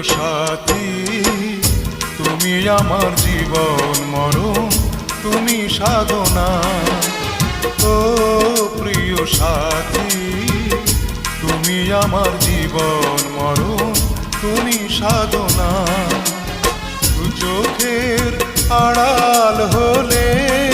সাথী, তুমি আমার জীবন মরণ, তুমি সাধনা। ও প্রিয় সাথী, তুমি আমার জীবন মরণ, তুমি সাধনা। দু চোখের আড়াল হলে